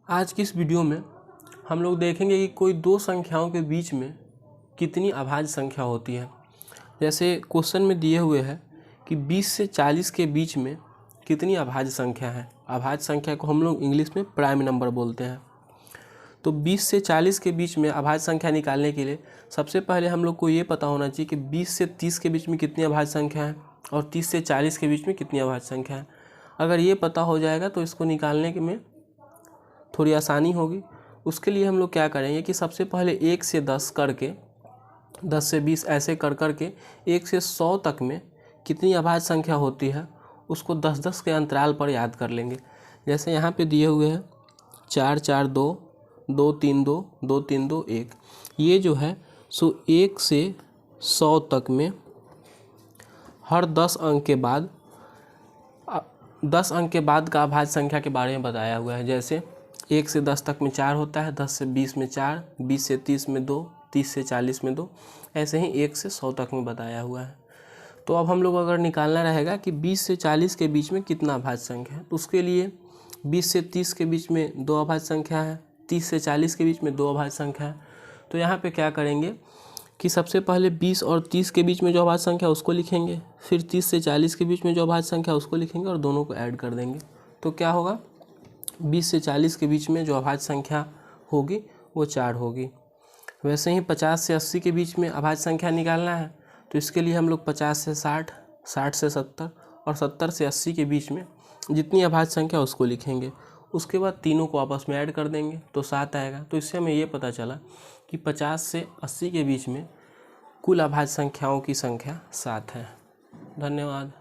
आज की इस वीडियो में हम लोग देखेंगे कि कोई दो संख्याओं के बीच में कितनी अभाज्य संख्या होती है। जैसे क्वेश्चन में दिए हुए है कि 20 से 40 के बीच में कितनी अभाज्य संख्या है। अभाज्य संख्या को हम लोग इंग्लिश में प्राइम नंबर बोलते हैं। तो 20 से 40 के बीच में अभाज्य संख्या निकालने के लिए सबसे पहले हम लोग को ये पता होना चाहिए कि 20 से 30 के बीच में कितनी अभाज्य संख्या है और 30 से 40 के बीच में कितनी अभाज्य संख्या है। अगर ये पता हो जाएगा तो इसको निकालने के में थोड़ी आसानी होगी। उसके लिए हम लोग क्या करेंगे कि सबसे पहले 1 से 10 करके 10 से 20 ऐसे कर करके 1 से 100 तक में कितनी अभाज्य संख्या होती है उसको 10-10 के अंतराल पर याद कर लेंगे। जैसे यहाँ पे दिए हुए हैं 4 4 2 2 3 2 2 3 2 1। ये जो है सो 1 से 100 तक में हर 10 अंक के बाद 10 अंक के बाद का अभाज्य संख्या के बारे में बताया हुआ है। जैसे 1 से 10 तक में 4 होता है, 10 से 20 में 4, 20 से 30 में 2, 30 से 40 में 2, ऐसे ही 1 से 100 तक में बताया हुआ है। तो अब हम लोग अगर निकालना रहेगा कि 20 से 40 के बीच में कितना अभाज्य संख्या है, तो उसके लिए 20 से 30 के बीच में 2 अभाज्य संख्या है, 30 से 40 के बीच में 2 अभाज्य संख्या है। तो यहाँ पे क्या करेंगे कि सबसे पहले 20 और 30 के बीच में जो अभाज्य संख्या उसको लिखेंगे, फिर 30 से 40 के बीच में जो अभाज्य संख्या उसको लिखेंगे और दोनों को ऐड कर देंगे। तो क्या होगा, 20 से 40 के बीच में जो अभाज्य संख्या होगी वो 4 होगी। वैसे ही 50 से 80 के बीच में अभाज्य संख्या निकालना है, तो इसके लिए हम लोग 50 से 60, 60 से 70 और 70 से 80 के बीच में जितनी अभाज्य संख्या उसको लिखेंगे। उसके बाद तीनों को आपस में ऐड कर देंगे तो 7 आएगा। तो इससे हमें ये पता चला कि 50 से 80 के बीच में कुल अभाज्य संख्याओं की संख्या 7 है। धन्यवाद।